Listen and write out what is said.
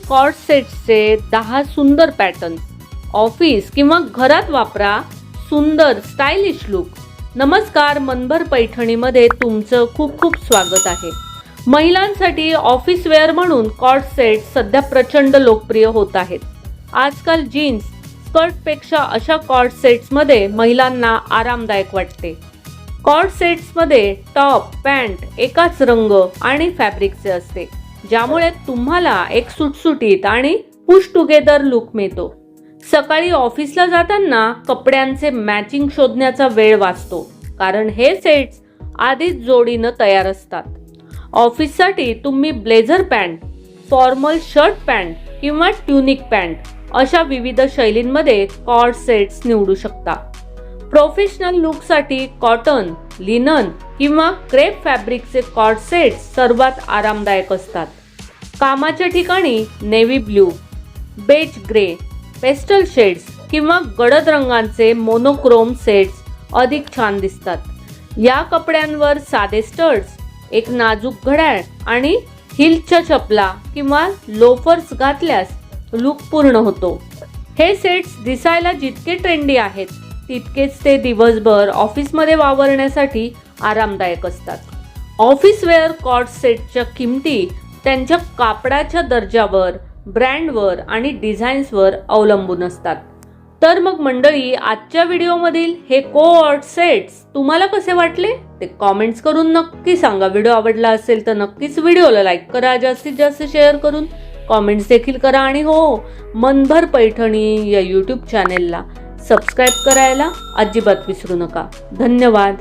Cord सेट्सचे 10 सुंदर pattern office किंवा घरात वापरा सुंदर स्टायलिश लुक। नमस्कार, मनभर पैठणीमध्ये तुमचं खूप खूप स्वागत आहे। महिलांसाठी ऑफिस वेअर म्हणून कॉर्ड सेट सध्या प्रचंड लोकप्रिय होत आहेत। आजकाल जीन्स स्कर्टपेक्षा अशा कॉर्ड सेट्समध्ये महिलांना आरामदायक वाटते। कॉर्ड सेट्समध्ये टॉप पॅन्ट एकाच रंग आणि फॅब्रिकचे असते, ज्यामुळे तुम्हाला एक सुटसुटीत आणि पुश टुगेदर लुक मिळतो। सकाळी ऑफिसला जाताना कपड्यांचे मॅचिंग शोधण्याचा वेळ वाचतो, कारण हे सेट्स आधीच जोडीनं तयार असतात। ऑफिससाठी तुम्ही blazer pant, formal shirt pant किंवा ट्युनिक पॅन्ट अशा विविध शैलींमध्ये कॉर्ड सेट्स निवडू शकता। प्रोफेशनल लुकसाठी कॉटन, लिनन किंवा क्रेप फॅब्रिकचे कॉर्ड सेट्स सर्वात आरामदायक असतात। कामाच्या ठिकाणी navy blue, beige grey, pastel shades किंवा गडद रंगांचे मोनोक्रोम सेट्स अधिक छान दिसतात। या कपड्यांवर साधे स्टड्स, एक नाजूक घड्याळ आणि हिलच्या चपला किंवा लोफर्स घातल्यास लुक पूर्ण होतो। हे सेट्स दिसायला जितके ट्रेंडी आहेत, तितकेच ते दिवसभर ऑफिसमध्ये वावरण्यासाठी आरामदायक असतात। ऑफिस वेअर कॉर्ड सेटच्या किमती त्यांच्या कापडाच्या दर्जावर, ब्रँडवर आणि डिझाईन्सवर अवलंबून असतात। तर मग मंडळी, आजच्या व्हिडिओमधील हे कॉर्ड सेट्स तुम्हाला कसे वाटले ते कॉमेंट्स करून नक्की सांगा। व्हिडिओ आवडला असेल तर नक्कीच व्हिडिओला लाईक करा, जास्तीत जास्त शेअर करून कॉमेंट्स देखील करा आणि हो, मनभर पैठणी या यूट्यूब चॅनेलला सबस्क्राईब करायला अजिबात विसरू नका। धन्यवाद।